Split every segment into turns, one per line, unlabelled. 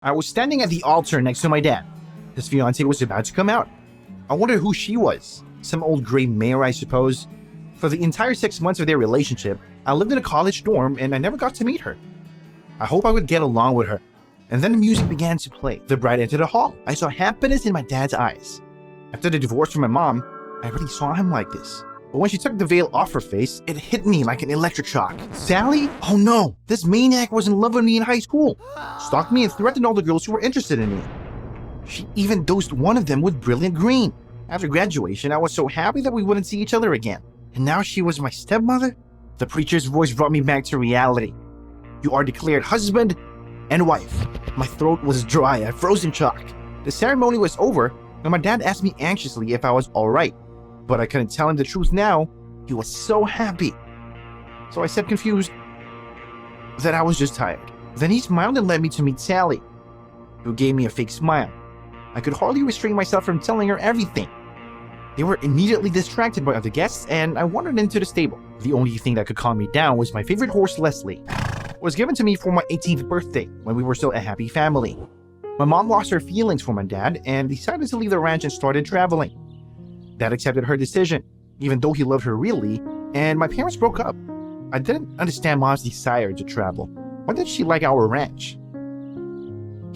I was standing at the altar next to my dad. His fiancée was about to come out. I wondered who she was. Some old gray mare, I suppose. For the entire 6 months of their relationship, I lived in a college dorm and I never got to meet her. I hope I would get along with her. And then the music began to play. The bride entered the hall. I saw happiness in my dad's eyes. After the divorce from my mom, I really saw him like this. But when she took the veil off her face, it hit me like an electric shock. Sally? Oh no, this maniac was in love with me in high school. Stalked me and threatened all the girls who were interested in me. She even dosed one of them with brilliant green. After graduation, I was so happy that we wouldn't see each other again. And now she was my stepmother? The preacher's voice brought me back to reality. You are declared husband and wife. My throat was dry. I froze in shock. The ceremony was over, and my dad asked me anxiously if I was alright. But I couldn't tell him the truth now. He was so happy. So I said, confused, that I was just tired. Then he smiled and led me to meet Sally, who gave me a fake smile. I could hardly restrain myself from telling her everything. They were immediately distracted by other guests, and I wandered into the stable. The only thing that could calm me down was my favorite horse, Leslie. It was given to me for my 18th birthday, when we were still a happy family. My mom lost her feelings for my dad and decided to leave the ranch and started traveling. Dad accepted her decision, even though he loved her really, and my parents broke up. I didn't understand Mom's desire to travel. Why did she like our ranch?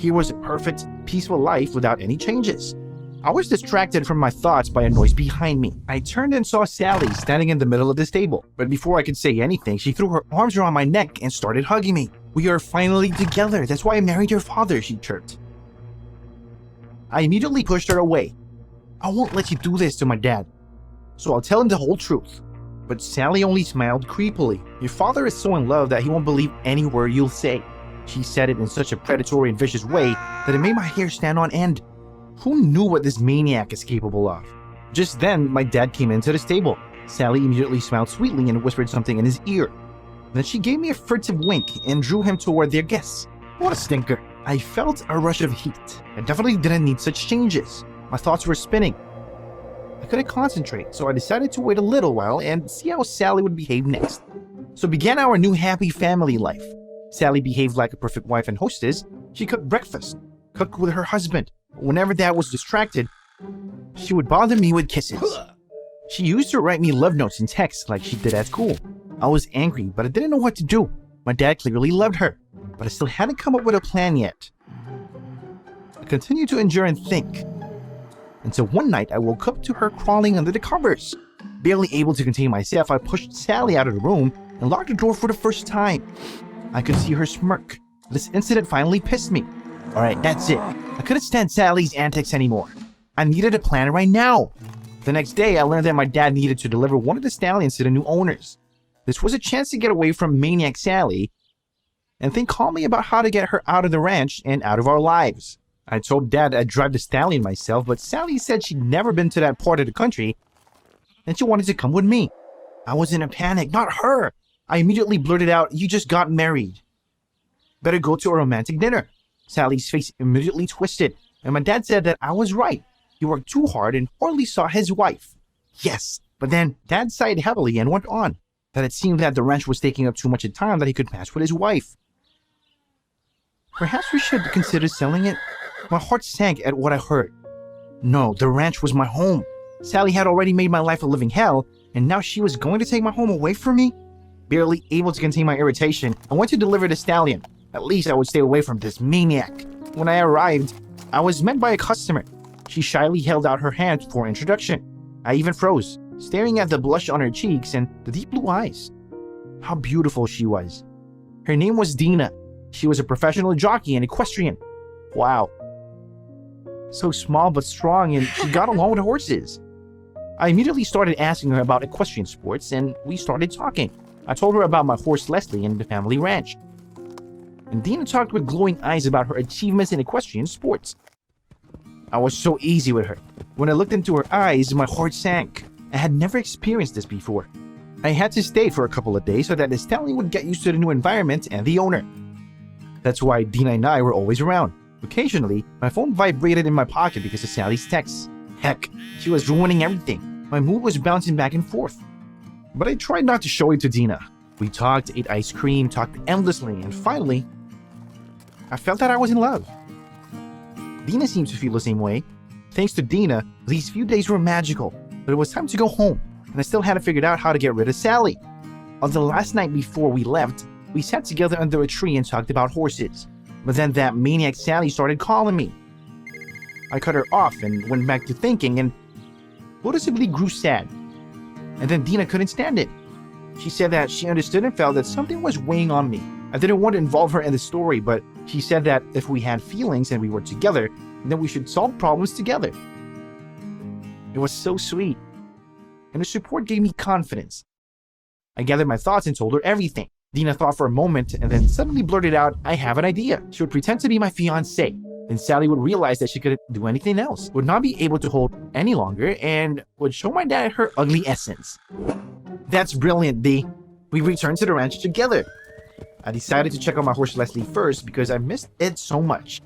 Here was a perfect, peaceful life without any changes. I was distracted from my thoughts by a noise behind me. I turned and saw Sally standing in the middle of the stable. But before I could say anything, she threw her arms around my neck and started hugging me. We are finally together. That's why I married your father, she chirped. I immediately pushed her away. I won't let you do this to my dad. So I'll tell him the whole truth. But Sally only smiled creepily. Your father is so in love that he won't believe any word you'll say. She said it in such a predatory and vicious way that it made my hair stand on end. Who knew what this maniac is capable of? Just then, my dad came into the stable. Sally immediately smiled sweetly and whispered something in his ear. Then she gave me a furtive wink and drew him toward their guests. What a stinker. I felt a rush of heat. I definitely didn't need such changes. My thoughts were spinning. I couldn't concentrate, so I decided to wait a little while and see how Sally would behave next. So began our new happy family life. Sally behaved like a perfect wife and hostess. She cooked breakfast, cooked with her husband. Whenever Dad was distracted, she would bother me with kisses. She used to write me love notes and texts like she did at school. I was angry, but I didn't know what to do. My dad clearly loved her, but I still hadn't come up with a plan yet. I continued to endure and think, until one night I woke up to her crawling under the covers. Barely able to contain myself, I pushed Sally out of the room and locked the door for the first time. I could see her smirk. This incident finally pissed me. Alright, that's it. I couldn't stand Sally's antics anymore. I needed a plan right now. The next day, I learned that my dad needed to deliver one of the stallions to the new owners. This was a chance to get away from maniac Sally and think calmly about how to get her out of the ranch and out of our lives. I told Dad I'd drive the stallion myself, but Sally said she'd never been to that part of the country and she wanted to come with me. I was in a panic, not her. I immediately blurted out, "You just got married. Better go to a romantic dinner." Sally's face immediately twisted, and my dad said that I was right. He worked too hard and hardly saw his wife. Yes, but then Dad sighed heavily and went on that it seemed that the ranch was taking up too much time that he could pass with his wife. Perhaps we should consider selling it? My heart sank at what I heard. No, the ranch was my home. Sally had already made my life a living hell, and now she was going to take my home away from me? Barely able to contain my irritation, I went to deliver the stallion. At least I would stay away from this maniac. When I arrived, I was met by a customer. She shyly held out her hand for introduction. I even froze, staring at the blush on her cheeks and the deep blue eyes. How beautiful she was. Her name was Dina. She was a professional jockey and equestrian. Wow. So small but strong, and she got along with horses. I immediately started asking her about equestrian sports, and we started talking. I told her about my horse Leslie and the family ranch. And Dina talked with glowing eyes about her achievements in equestrian sports. I was so easy with her. When I looked into her eyes, my heart sank. I had never experienced this before. I had to stay for a couple of days so that the stallion would get used to the new environment and the owner. That's why Dina and I were always around. Occasionally, my phone vibrated in my pocket because of Sally's texts. Heck, she was ruining everything. My mood was bouncing back and forth. But I tried not to show it to Dina. We talked, ate ice cream, talked endlessly, and finally, I felt that I was in love. Dina seems to feel the same way. Thanks to Dina, these few days were magical, but it was time to go home, and I still hadn't figured out how to get rid of Sally. On the last night before we left, we sat together under a tree and talked about horses. But then that maniac Sally started calling me. I cut her off and went back to thinking and noticeably grew sad. And then Dina couldn't stand it. She said that she understood and felt that something was weighing on me. I didn't want to involve her in the story, but she said that if we had feelings and we were together, then we should solve problems together. It was so sweet. And her support gave me confidence. I gathered my thoughts and told her everything. Dina thought for a moment and then suddenly blurted out, "I have an idea." She would pretend to be my fiancé. Then Sally would realize that she couldn't do anything else, would not be able to hold any longer, and would show my dad her ugly essence. That's brilliant, D. We returned to the ranch together. I decided to check on my horse Leslie first because I missed it so much.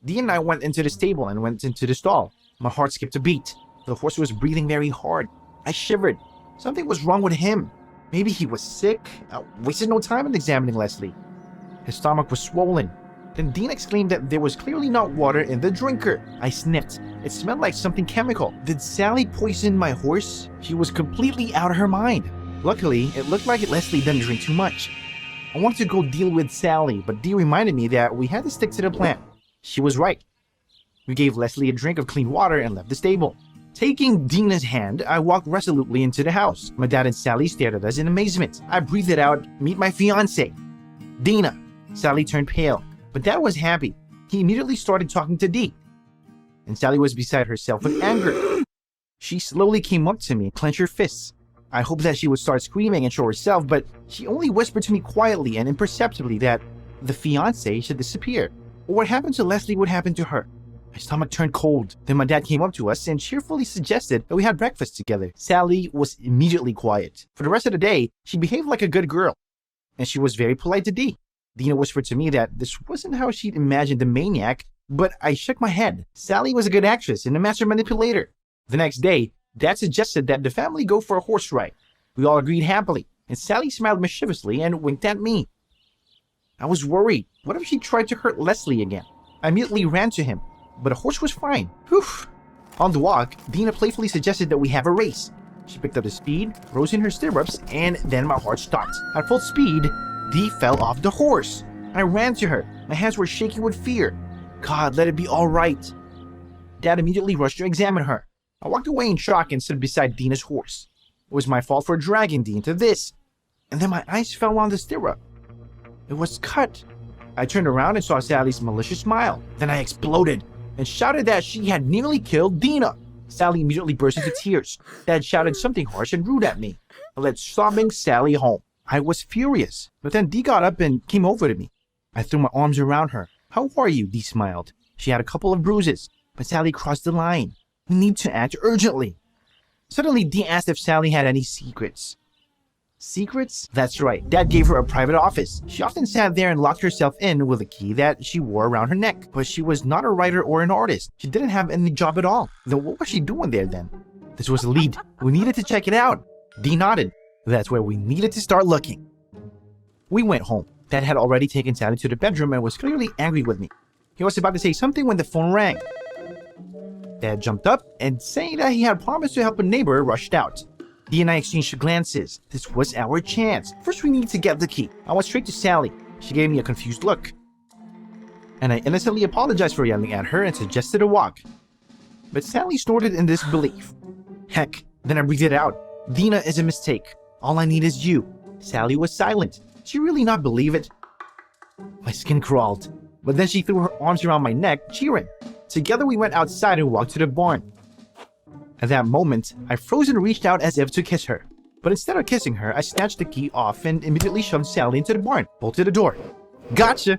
Dee and I went into the stable and went into the stall. My heart skipped a beat. The horse was breathing very hard. I shivered. Something was wrong with him. Maybe he was sick. I wasted no time in examining Leslie. His stomach was swollen. Then Dean exclaimed that there was clearly not water in the drinker. I sniffed. It smelled like something chemical. Did Sally poison my horse? She was completely out of her mind. Luckily, it looked like Leslie didn't drink too much. I wanted to go deal with Sally, but Dee reminded me that we had to stick to the plan. She was right. We gave Leslie a drink of clean water and left the stable. Taking Dina's hand, I walked resolutely into the house. My dad and Sally stared at us in amazement. I breathed it out, "Meet my fiancé, Dina." Sally turned pale, but Dad was happy. He immediately started talking to Dee. And Sally was beside herself with anger. She slowly came up to me, clenched her fists. I hoped that she would start screaming and show herself, but she only whispered to me quietly and imperceptibly that the fiancé should disappear, or what happened to Leslie would happen to her. My stomach turned cold. Then my dad came up to us and cheerfully suggested that we had breakfast together. Sally was immediately quiet. For the rest of the day, she behaved like a good girl, and she was very polite to Dee. Dina whispered to me that this wasn't how she'd imagined the maniac, but I shook my head. Sally was a good actress and a master manipulator. The next day, Dad suggested that the family go for a horse ride. We all agreed happily, and Sally smiled mischievously and winked at me. I was worried. What if she tried to hurt Leslie again? I immediately ran to him, but the horse was fine. Whew. On the walk, Dina playfully suggested that we have a race. She picked up the speed, rose in her stirrups, and then my heart stopped. At full speed, Dee fell off the horse. I ran to her. My hands were shaking with fear. God, let it be all right. Dad immediately rushed to examine her. I walked away in shock and stood beside Dina's horse. It was my fault for dragging Dee into this. And then my eyes fell on the stirrup. It was cut. I turned around and saw Sally's malicious smile. Then I exploded and shouted that she had nearly killed Dina. Sally immediately burst into tears. Dad shouted something harsh and rude at me. I led sobbing Sally home. I was furious, but then Dee got up and came over to me. I threw my arms around her. "How are you?" Dee smiled. She had a couple of bruises, but Sally crossed the line. We need to act urgently. Suddenly, Dee asked if Sally had any secrets. Secrets? That's right. Dad gave her a private office. She often sat there and locked herself in with a key that she wore around her neck. But she was not a writer or an artist. She didn't have any job at all. Then what was she doing there then? This was a lead. We needed to check it out. Dee nodded. That's where we needed to start looking. We went home. Dad had already taken Sally to the bedroom and was clearly angry with me. He was about to say something when the phone rang. Dad jumped up and, saying that he had promised to help a neighbor, rushed out. Dee and I exchanged glances. This was our chance. First, we need to get the key. I went straight to Sally. She gave me a confused look. And I innocently apologized for yelling at her and suggested a walk. But Sally snorted in disbelief. Heck, then I breathed it out. Dina is a mistake. All I need is you. Sally was silent. Did she really not believe it? My skin crawled. But then she threw her arms around my neck, cheering. Together we went outside and walked to the barn. At that moment, I froze and reached out as if to kiss her. But instead of kissing her, I snatched the key off and immediately shoved Sally into the barn, bolted the door. Gotcha!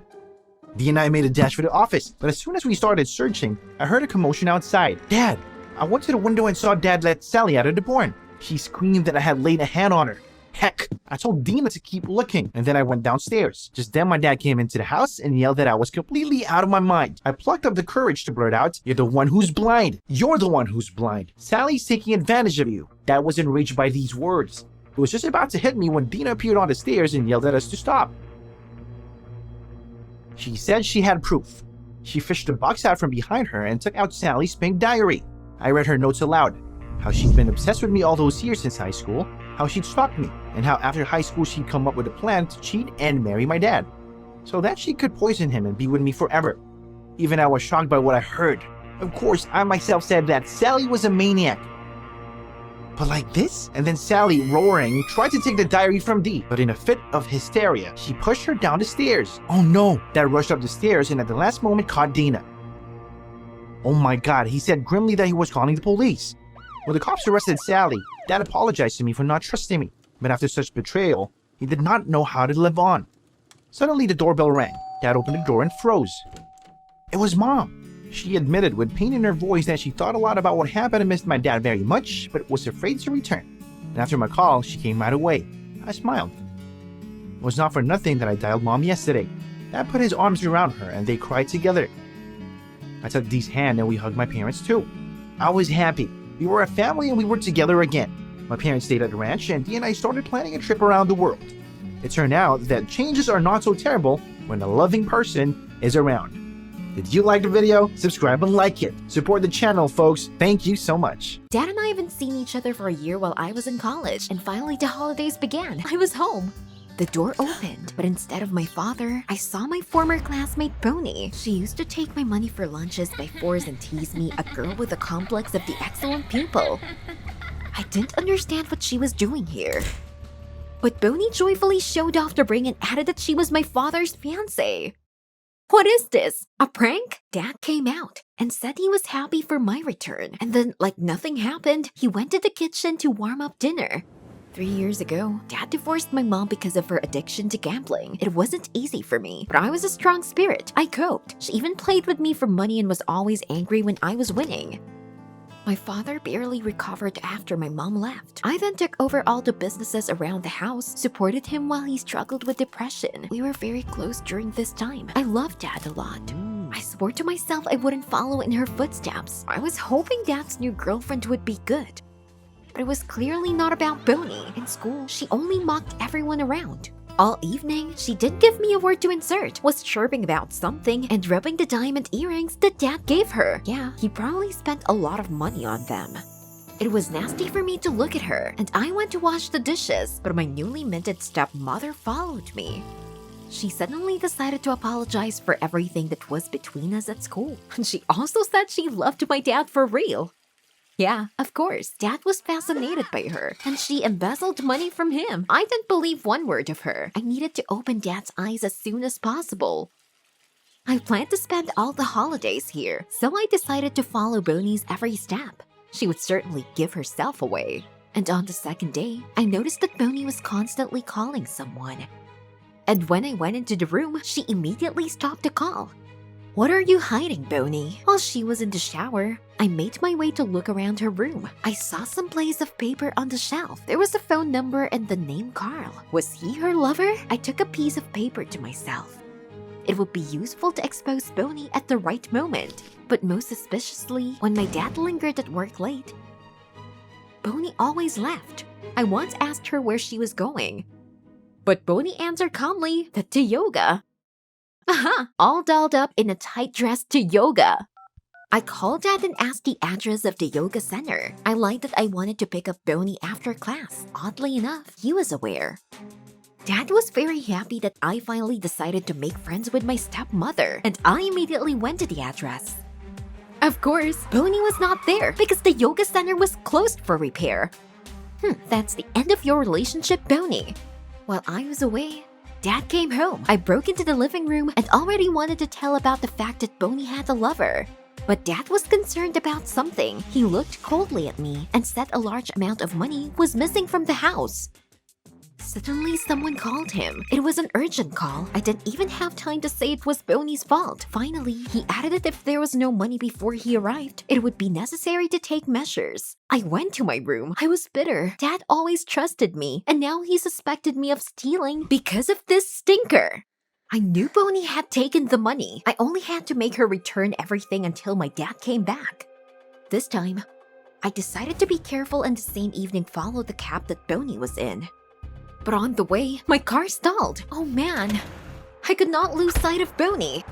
Dee and I made a dash for the office, but as soon as we started searching, I heard a commotion outside. Dad! I went to the window and saw Dad let Sally out of the barn. She screamed that I had laid a hand on her. Heck, I told Dina to keep looking, and then I went downstairs. Just then my dad came into the house and yelled that I was completely out of my mind. I plucked up the courage to blurt out, "You're the one who's blind. You're the one who's blind. Sally's taking advantage of you." Dad was enraged by these words. He was just about to hit me when Dina appeared on the stairs and yelled at us to stop. She said she had proof. She fished a box out from behind her and took out Sally's pink diary. I read her notes aloud. How she'd been obsessed with me all those years since high school, how she'd stalked me, and how after high school she'd come up with a plan to cheat and marry my dad, so that she could poison him and be with me forever. Even I was shocked by what I heard. Of course, I myself said that Sally was a maniac. But like this? And then Sally, roaring, tried to take the diary from Dee, but in a fit of hysteria, she pushed her down the stairs. Oh no! Dad rushed up the stairs and at the last moment caught Dina. Oh my god, he said grimly that he was calling the police. When the cops arrested Sally, Dad apologized to me for not trusting me, but after such betrayal, he did not know how to live on. Suddenly the doorbell rang. Dad opened the door and froze. It was Mom. She admitted with pain in her voice that she thought a lot about what happened and missed my dad very much, but was afraid to return. And after my call, she came right away. I smiled. It was not for nothing that I dialed Mom yesterday. Dad put his arms around her and they cried together. I took Dee's hand and we hugged my parents too. I was happy. We were a family and we were together again. My parents stayed at the ranch and Dee and I started planning a trip around the world. It turned out that changes are not so terrible when a loving person is around. Did you like the video? Subscribe and like it. Support the channel, folks. Thank you so much.
Dad and I haven't seen each other for a year while I was in college, and finally the holidays began. I was home. The door opened, but instead of my father, I saw my former classmate Bonnie. She used to take my money for lunches by force and tease me, a girl with a complex of the excellent pupil. I didn't understand what she was doing here. But Bonnie joyfully showed off the ring and added that she was my father's fiancée. What is this? A prank? Dad came out and said he was happy for my return. And then, like nothing happened, he went to the kitchen to warm up dinner. 3 years ago, Dad divorced my mom because of her addiction to gambling. It wasn't easy for me, but I was a strong spirit. I coped. She even played with me for money and was always angry when I was winning. My father barely recovered after my mom left. I then took over all the businesses around the house, supported him while he struggled with depression. We were very close during this time. I loved Dad a lot. I swore to myself I wouldn't follow in her footsteps. I was hoping Dad's new girlfriend would be good. But it was clearly not about Bonnie. In school, she only mocked everyone around. All evening, she didn't give me a word to insert, was chirping about something and rubbing the diamond earrings that Dad gave her. Yeah, he probably spent a lot of money on them. It was nasty for me to look at her, and I went to wash the dishes, but my newly minted stepmother followed me. She suddenly decided to apologize for everything that was between us at school. And she also said she loved my dad for real. Yeah, of course, Dad was fascinated by her, and she embezzled money from him. I didn't believe one word of her. I needed to open Dad's eyes as soon as possible. I planned to spend all the holidays here, so I decided to follow Bonnie's every step. She would certainly give herself away. And on the second day, I noticed that Bonnie was constantly calling someone. And when I went into the room, she immediately stopped the call. What are you hiding, Bonnie? While she was in the shower, I made my way to look around her room. I saw some plays of paper on the shelf. There was a phone number and the name Carl. Was he her lover? I took a piece of paper to myself. It would be useful to expose Bonnie at the right moment. But most suspiciously, when my dad lingered at work late, Bonnie always left. I once asked her where she was going, but Bonnie answered calmly that to yoga. Aha! All dolled up in a tight dress to yoga. I called Dad and asked the address of the yoga center. I lied that I wanted to pick up Bonnie after class. Oddly enough, he was aware. Dad was very happy that I finally decided to make friends with my stepmother, and I immediately went to the address. Of course, Bonnie was not there because the yoga center was closed for repair. That's the end of your relationship, Bonnie. While I was away, Dad came home. I broke into the living room and already wanted to tell about the fact that Bonnie had a lover. But Dad was concerned about something. He looked coldly at me and said a large amount of money was missing from the house. Suddenly, someone called him. It was an urgent call. I didn't even have time to say it was Bonnie's fault. Finally, he added that if there was no money before he arrived, it would be necessary to take measures. I went to my room. I was bitter. Dad always trusted me, and now he suspected me of stealing because of this stinker. I knew Bonnie had taken the money. I only had to make her return everything until my dad came back. This time, I decided to be careful and the same evening followed the cab that Bonnie was in. But on the way, my car stalled. Oh man, I could not lose sight of Bonnie.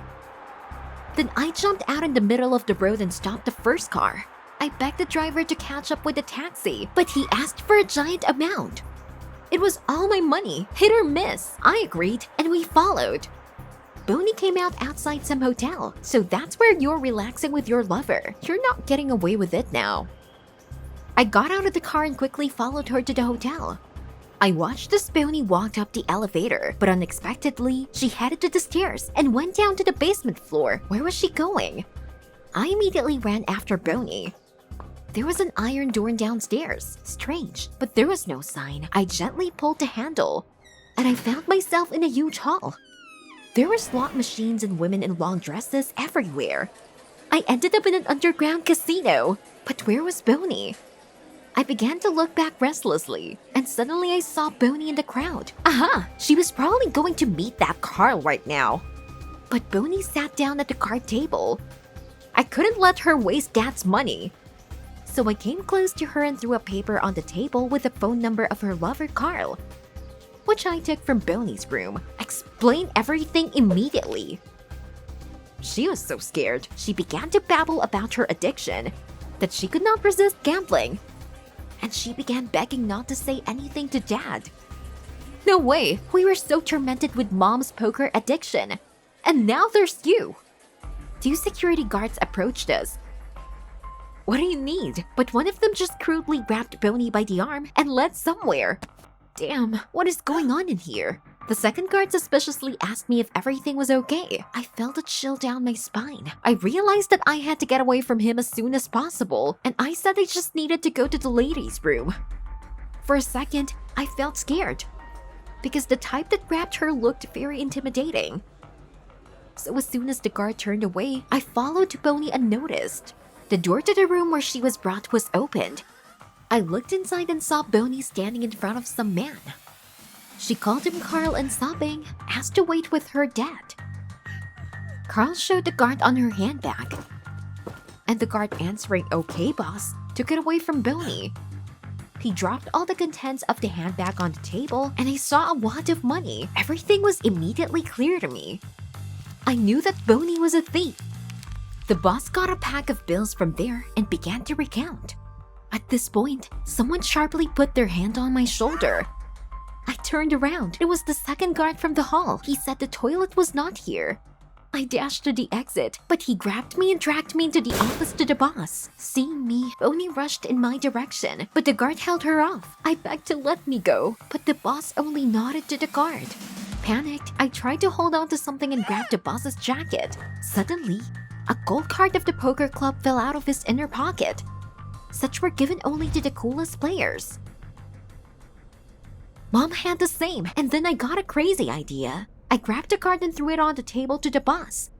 Then I jumped out in the middle of the road and stopped the first car. I begged the driver to catch up with the taxi, but he asked for a giant amount. It was all my money, hit or miss. I agreed, and we followed. Bonnie came out outside some hotel, so that's where you're relaxing with your lover. You're not getting away with it now. I got out of the car and quickly followed her to the hotel. I watched as Bonnie walked up the elevator, but unexpectedly, she headed to the stairs and went down to the basement floor. Where was she going? I immediately ran after Bonnie. There was an iron door downstairs. Strange, but there was no sign. I gently pulled the handle, and I found myself in a huge hall. There were slot machines and women in long dresses everywhere. I ended up in an underground casino. But where was Bonnie? I began to look back restlessly, and suddenly I saw Bonnie in the crowd. Aha! She was probably going to meet that Carl right now. But Bonnie sat down at the card table. I couldn't let her waste Dad's money. So I came close to her and threw a paper on the table with the phone number of her lover Carl, which I took from Bonnie's room. Explain everything immediately. She was so scared, she began to babble about her addiction, that she could not resist gambling, and she began begging not to say anything to Dad. No way, we were so tormented with Mom's poker addiction, and now there's you. 2 security guards approached us. What do you need? But one of them just crudely grabbed Bonnie by the arm and led somewhere. Damn, what is going on in here? The second guard suspiciously asked me if everything was okay. I felt a chill down my spine. I realized that I had to get away from him as soon as possible, and I said I just needed to go to the ladies' room. For a second, I felt scared, because the type that grabbed her looked very intimidating. So as soon as the guard turned away, I followed Bonnie unnoticed. The door to the room where she was brought was opened. I looked inside and saw Bonnie standing in front of some man. She called him Carl and sobbing, asked to wait with her dad. Carl showed the guard on her handbag, and the guard answering, "Okay, boss," took it away from Bonnie. He dropped all the contents of the handbag on the table, and I saw a wad of money. Everything was immediately clear to me. I knew that Bonnie was a thief. The boss got a pack of bills from there and began to recount. At this point, someone sharply put their hand on my shoulder. I turned around. It was the second guard from the hall. He said the toilet was not here. I dashed to the exit, but he grabbed me and dragged me into the office to the boss. Seeing me, Bonnie rushed in my direction, but the guard held her off. I begged to let me go, but the boss only nodded to the guard. Panicked, I tried to hold on to something and grab the boss's jacket. Suddenly, a gold card of the poker club fell out of his inner pocket. Such were given only to the coolest players. Mom had the same, and then I got a crazy idea. I grabbed the card and threw it on the table to the boss.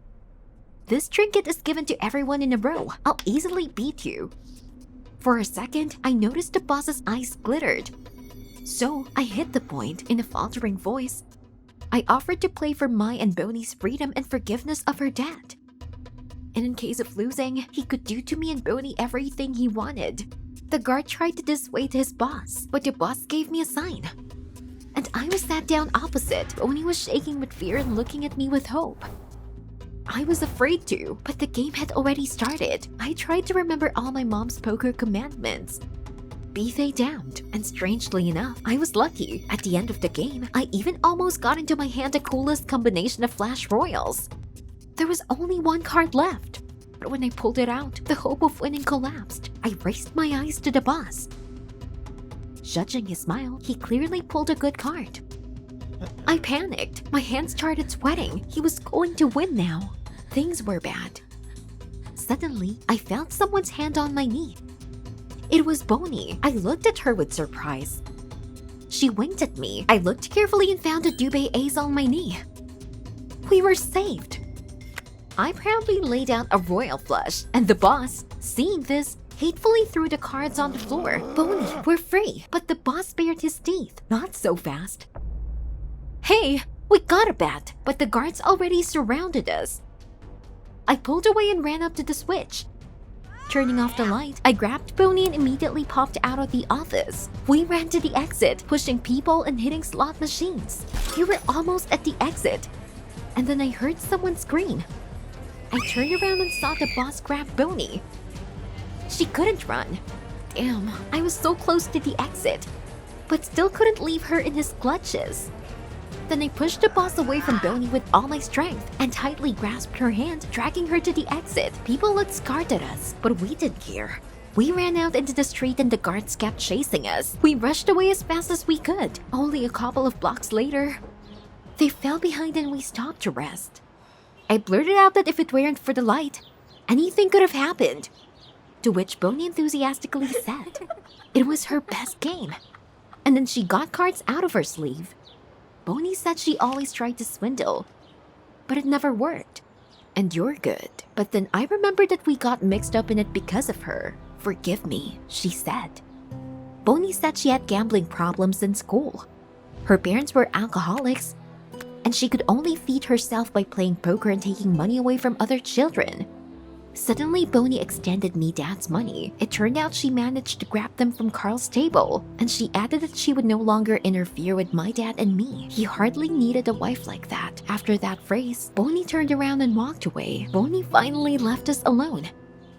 This trinket is given to everyone in a row. I'll easily beat you. For a second, I noticed the boss's eyes glittered. So I hit the point in a faltering voice. I offered to play for my and Bonnie's freedom and forgiveness of her dad. And in case of losing, he could do to me and Bonnie everything he wanted. The guard tried to dissuade his boss, but the boss gave me a sign. And I was sat down opposite. Bonnie was shaking with fear and looking at me with hope. I was afraid to, but the game had already started. I tried to remember all my mom's poker commandments. Be they damned, and strangely enough, I was lucky. At the end of the game, I even almost got into my hand the coolest combination of flash royals. There was only one card left, but when I pulled it out, the hope of winning collapsed. I raised my eyes to the boss. Judging his smile, he clearly pulled a good card. I panicked. My hands started sweating. He was going to win now. Things were bad. Suddenly, I felt someone's hand on my knee. It was Bonnie. I looked at her with surprise. She winked at me. I looked carefully and found a Dubé ace on my knee. We were saved. I proudly laid out a royal flush, and the boss, seeing this, hatefully threw the cards on the floor. Bonnie, we're free. But the boss bared his teeth. Not so fast. Hey, we got a bet, but the guards already surrounded us. I pulled away and ran up to the switch. Turning off the light, I grabbed Bonnie and immediately popped out of the office. We ran to the exit, pushing people and hitting slot machines. We were almost at the exit, and then I heard someone scream. I turned around and saw the boss grab Bonnie. She couldn't run. Damn, I was so close to the exit, but still couldn't leave her in his clutches. Then I pushed the boss away from Bonnie with all my strength and tightly grasped her hand, dragging her to the exit. People looked scared at us, but we didn't care. We ran out into the street and the guards kept chasing us. We rushed away as fast as we could. Only a couple of blocks later, they fell behind and we stopped to rest. I blurted out that if it weren't for the light, anything could have happened. To which Bonnie enthusiastically said it was her best game. And then she got cards out of her sleeve. Bonnie said she always tried to swindle, but it never worked. And you're good. But then I remembered that we got mixed up in it because of her. Forgive me, she said. Bonnie said she had gambling problems in school. Her parents were alcoholics, and she could only feed herself by playing poker and taking money away from other children. Suddenly, Bonnie extended me Dad's money. It turned out she managed to grab them from Carl's table, and she added that she would no longer interfere with my dad and me. He hardly needed a wife like that. After that phrase, Bonnie turned around and walked away. Bonnie finally left us alone.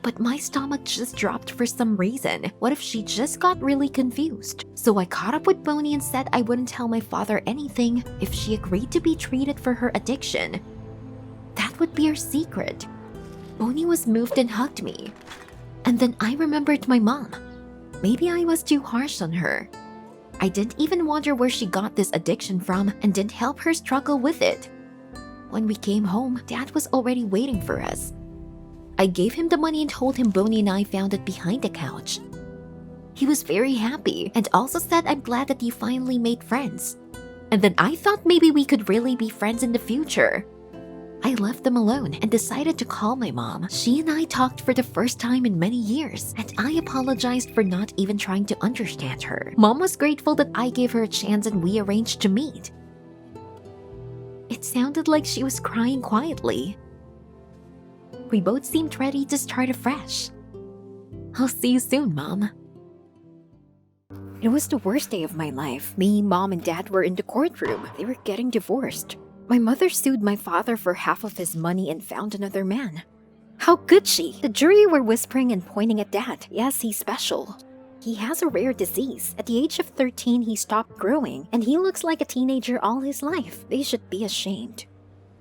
But my stomach just dropped for some reason. What if she just got really confused? So I caught up with Bonnie and said I wouldn't tell my father anything if she agreed to be treated for her addiction. That would be her secret. Bonnie was moved and hugged me. And then I remembered my mom. Maybe I was too harsh on her. I didn't even wonder where she got this addiction from and didn't help her struggle with it. When we came home, Dad was already waiting for us. I gave him the money and told him Bonnie and I found it behind the couch. He was very happy and also said I'm glad that you finally made friends. And then I thought maybe we could really be friends in the future. I left them alone and decided to call my mom. She and I talked for the first time in many years, and I apologized for not even trying to understand her. Mom was grateful that I gave her a chance and we arranged to meet. It sounded like she was crying quietly. We both seemed ready to start afresh. I'll see you soon, Mom. It was the worst day of my life. Me, Mom, and Dad were in the courtroom. They were getting divorced. My mother sued my father for half of his money and found another man. How could she? The jury were whispering and pointing at Dad. Yes, he's special. He has a rare disease. At the age of 13, he stopped growing, and he looks like a teenager all his life. They should be ashamed.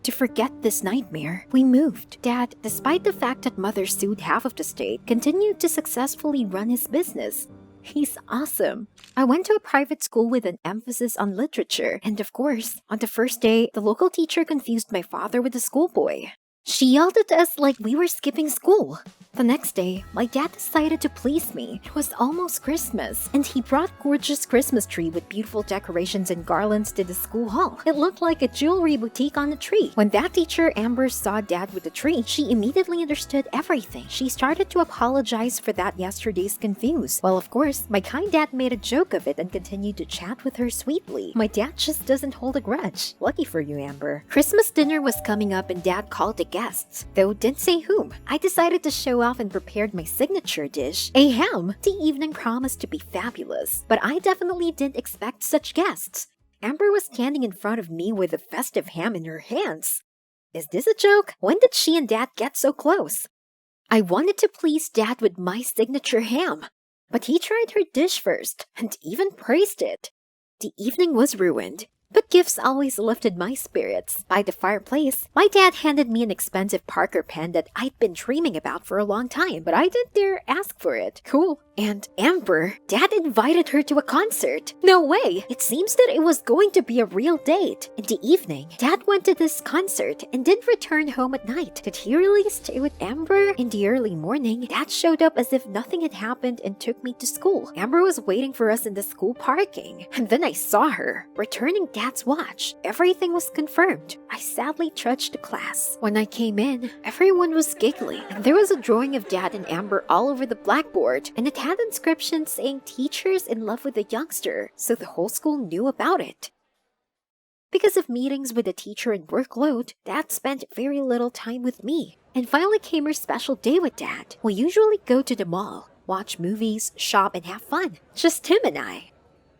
To forget this nightmare, we moved. Dad, despite the fact that Mother sued half of the state, continued to successfully run his business. He's awesome. I went to a private school with an emphasis on literature, and of course, on the first day, the local teacher confused my father with a schoolboy. She yelled at us like we were skipping school. The next day, my dad decided to please me. It was almost Christmas, and he brought gorgeous Christmas tree with beautiful decorations and garlands to the school hall. It looked like a jewelry boutique on the tree. When that teacher, Amber, saw Dad with the tree, she immediately understood everything. She started to apologize for that yesterday's confuse. Well, of course, my kind dad made a joke of it and continued to chat with her sweetly. My dad just doesn't hold a grudge. Lucky for you, Amber. Christmas dinner was coming up and Dad called the guests, though didn't say whom. I decided to show off and prepared my signature dish, a ham. The evening promised to be fabulous, but I definitely didn't expect such guests. Amber was standing in front of me with a festive ham in her hands. Is this a joke? When did she and Dad get so close? I wanted to please Dad with my signature ham, but he tried her dish first and even praised it. The evening was ruined. But gifts always lifted my spirits. By the fireplace, my dad handed me an expensive Parker pen that I'd been dreaming about for a long time, but I didn't dare ask for it. Cool. And Amber, Dad invited her to a concert. No way! It seems that it was going to be a real date. In the evening, Dad went to this concert and didn't return home at night. Did he really stay with Amber? In the early morning, Dad showed up as if nothing had happened and took me to school. Amber was waiting for us in the school parking. And then I saw her, returning Dad's watch. Everything was confirmed. I sadly trudged to class. When I came in, everyone was giggling, and there was a drawing of Dad and Amber all over the blackboard, and it had inscriptions saying teachers in love with a youngster, so the whole school knew about it. Because of meetings with the teacher and workload, Dad spent very little time with me. And finally came her special day with Dad. We usually go to the mall, watch movies, shop, and have fun. Just him and I.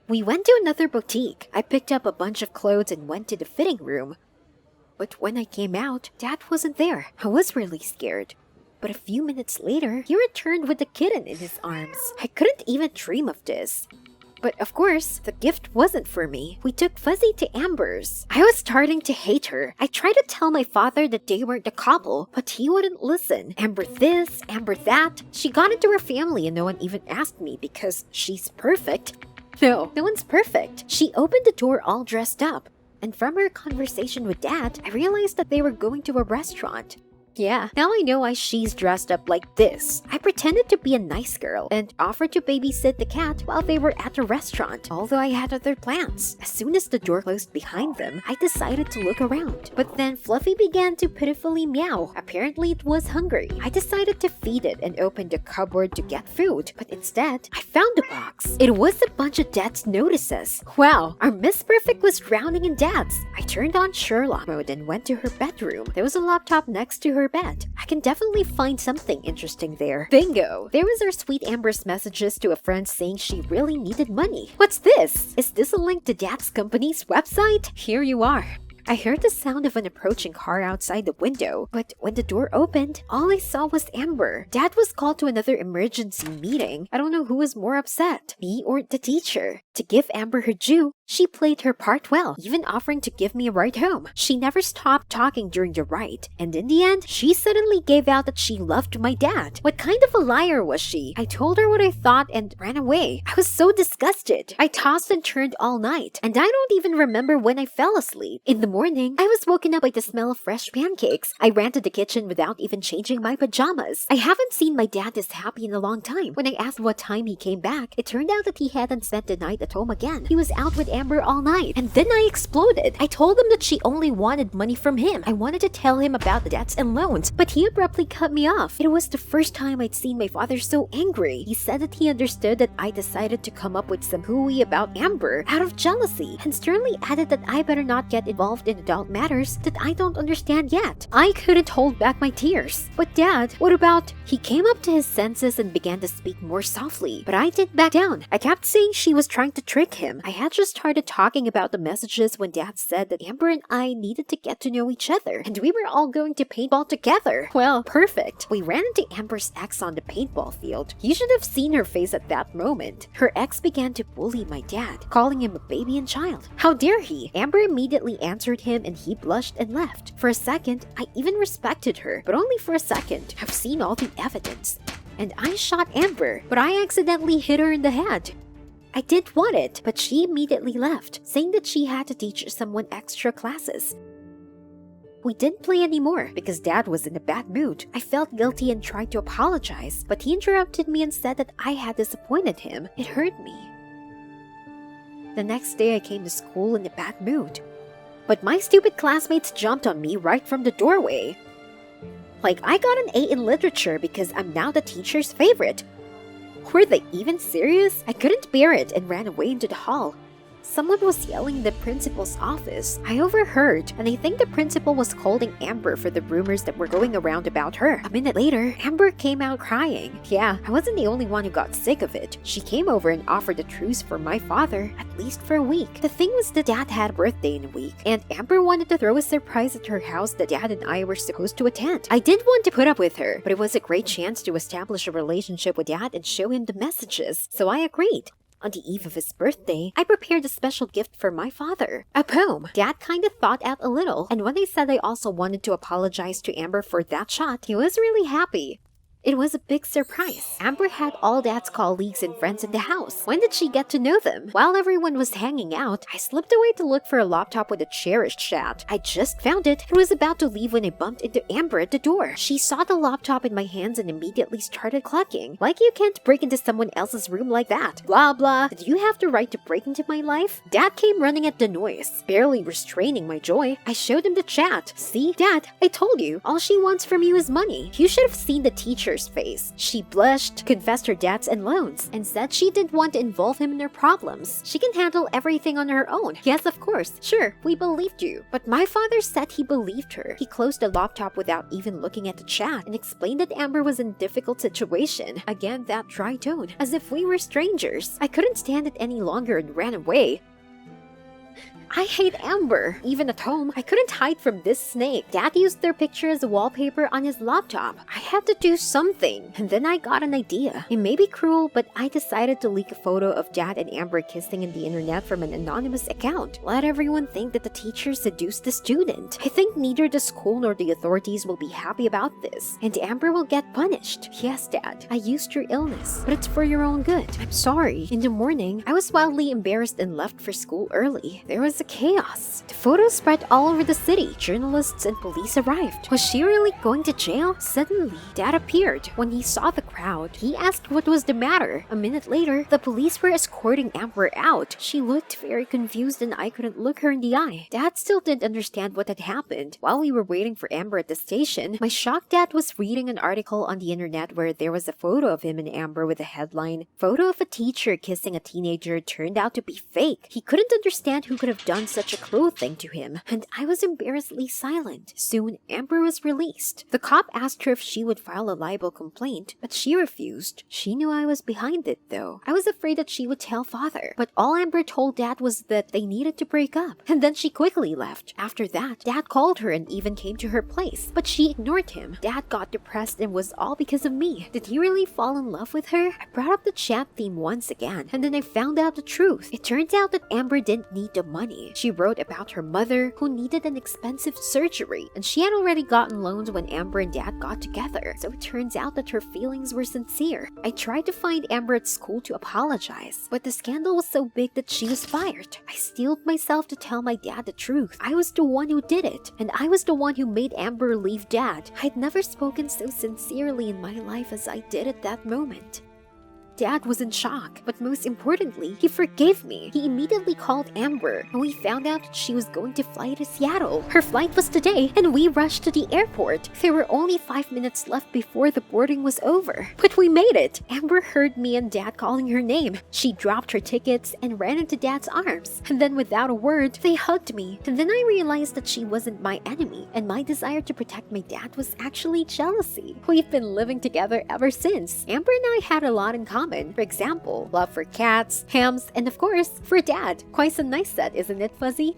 We went to another boutique. I picked up a bunch of clothes and went to the fitting room. But when I came out, Dad wasn't there. I was really scared. But a few minutes later, he returned with the kitten in his arms. I couldn't even dream of this. But of course, the gift wasn't for me. We took Fuzzy to Amber's. I was starting to hate her. I tried to tell my father that they weren't a couple, but he wouldn't listen. Amber this, Amber that. She got into her family and no one even asked me because she's perfect. No one's perfect. She opened the door all dressed up. And from her conversation with Dad, I realized that they were going to a restaurant. Yeah, now I know why she's dressed up like this. I pretended to be a nice girl and offered to babysit the cat while they were at a restaurant, although I had other plans. As soon as the door closed behind them, I decided to look around. But then Fluffy began to pitifully meow. Apparently it was hungry. I decided to feed it and opened the cupboard to get food, but instead, I found a box. It was a bunch of Dad's notices. Wow, our Miss Perfect was drowning in Dad's. I turned on Sherlock mode and went to her bedroom. There was a laptop next to her bed. I can definitely find something interesting there. Bingo! There was our sweet Amber's messages to a friend saying she really needed money. What's this? Is this a link to Dad's company's website? Here you are. I heard the sound of an approaching car outside the window, but when the door opened, all I saw was Amber. Dad was called to another emergency meeting. I don't know who was more upset, me or the teacher. To give Amber her due, she played her part well, even offering to give me a ride home. She never stopped talking during the ride, and in the end, she suddenly gave out that she loved my dad. What kind of a liar was she? I told her what I thought and ran away. I was so disgusted. I tossed and turned all night, and I don't even remember when I fell asleep. In the morning, I was woken up by the smell of fresh pancakes. I ran to the kitchen without even changing my pajamas. I haven't seen my dad this happy in a long time. When I asked what time he came back, it turned out that he hadn't spent the night at home again. He was out with Amber all night, and then I exploded. I told him that she only wanted money from him. I wanted to tell him about the debts and loans, but he abruptly cut me off. It was the first time I'd seen my father so angry. He said that he understood that I decided to come up with some hooey about Amber out of jealousy, and sternly added that I better not get involved in adult matters that I don't understand yet. I couldn't hold back my tears. But Dad, what about... He came up to his senses and began to speak more softly, but I didn't back down. I kept saying she was trying to trick him. I had just started talking about the messages when Dad said that Amber and I needed to get to know each other, and we were all going to paintball together. Well, perfect. We ran into Amber's ex on the paintball field. You should have seen her face at that moment. Her ex began to bully my dad, calling him a baby and child. How dare he? Amber immediately answered him and he blushed and left. For a second, I even respected her, but only for a second. I've seen all the evidence. And I shot Amber, but I accidentally hit her in the head. I didn't want it, but she immediately left, saying that she had to teach someone extra classes. We didn't play anymore because Dad was in a bad mood. I felt guilty and tried to apologize, but he interrupted me and said that I had disappointed him. It hurt me. The next day I came to school in a bad mood. But my stupid classmates jumped on me right from the doorway. Like, I got an A in literature because I'm now the teacher's favorite. Were they even serious? I couldn't bear it and ran away into the hall. Someone was yelling in the principal's office. I overheard, and I think the principal was scolding Amber for the rumors that were going around about her. A minute later, Amber came out crying. Yeah, I wasn't the only one who got sick of it. She came over and offered a truce for my father, at least for a week. The thing was that Dad had a birthday in a week, and Amber wanted to throw a surprise at her house that Dad and I were supposed to attend. I did want to put up with her, but it was a great chance to establish a relationship with Dad and show him the messages, so I agreed. On the eve of his birthday, I prepared a special gift for my father. A poem. Dad kinda thought out a little, and when I said I also wanted to apologize to Amber for that shot, he was really happy. It was a big surprise. Amber had all Dad's colleagues and friends in the house. When did she get to know them? While everyone was hanging out, I slipped away to look for a laptop with a cherished chat. I just found it and was about to leave when I bumped into Amber at the door. She saw the laptop in my hands and immediately started clucking. Like you can't break into someone else's room like that. Blah blah. Did you have the right to break into my life? Dad came running at the noise, barely restraining my joy. I showed him the chat. See, Dad, I told you, all she wants from you is money. You should have seen the teacher's face. She blushed, confessed her debts and loans, and said she didn't want to involve him in her problems. She can handle everything on her own. Yes, of course. Sure, we believed you. But my father said he believed her. He closed the laptop without even looking at the chat and explained that Amber was in a difficult situation. Again, that dry tone, as if we were strangers. I couldn't stand it any longer and ran away.
I hate Amber. Even at home, I couldn't hide from this snake. Dad used their picture as a wallpaper on his laptop. I had to do something. And then I got an idea. It may be cruel, but I decided to leak a photo of Dad and Amber kissing in the internet from an anonymous account. Let everyone think that the teacher seduced the student. I think neither the school nor the authorities will be happy about this. And Amber will get punished. Yes, Dad, I used your illness, but it's for your own good. I'm sorry. In the morning, I was wildly embarrassed and left for school early. There was a chaos. The photos spread all over the city. Journalists and police arrived. Was she really going to jail? Suddenly, Dad appeared. When he saw the crowd, he asked what was the matter. A minute later, the police were escorting Amber out. She looked very confused and I couldn't look her in the eye. Dad still didn't understand what had happened. While we were waiting for Amber at the station, my shocked dad was reading an article on the internet where there was a photo of him and Amber with a headline, "Photo of a teacher kissing a teenager turned out to be fake." He couldn't understand who could have done such a cruel thing to him, and I was embarrassedly silent. Soon, Amber was released. The cop asked her if she would file a libel complaint, but she refused. She knew I was behind it, though. I was afraid that she would tell father, but all Amber told Dad was that they needed to break up, and then she quickly left. After that, Dad called her and even came to her place, but she ignored him. Dad got depressed and was all because of me. Did he really fall in love with her? I brought up the chat theme once again, and then I found out the truth. It turns out that Amber didn't need the money. She wrote about her mother, who needed an expensive surgery, and she had already gotten loans when Amber and Dad got together, so it turns out that her feelings were sincere. I tried to find Amber at school to apologize, but the scandal was so big that she was fired. I steeled myself to tell my dad the truth. I was the one who did it, and I was the one who made Amber leave Dad. I'd never spoken so sincerely in my life as I did at that moment. Dad was in shock, but most importantly, he forgave me. He immediately called Amber, and we found out that she was going to fly to Seattle. Her flight was today, and we rushed to the airport. There were only 5 minutes left before the boarding was over, but we made it. Amber heard me and Dad calling her name. She dropped her tickets and ran into Dad's arms, and then without a word, they hugged me. And then I realized that she wasn't my enemy, and my desire to protect my dad was actually jealousy. We've been living together ever since. Amber and I had a lot in common. For example, love for cats, hams, and of course, for Dad. Quite a nice set, isn't it, Fuzzy?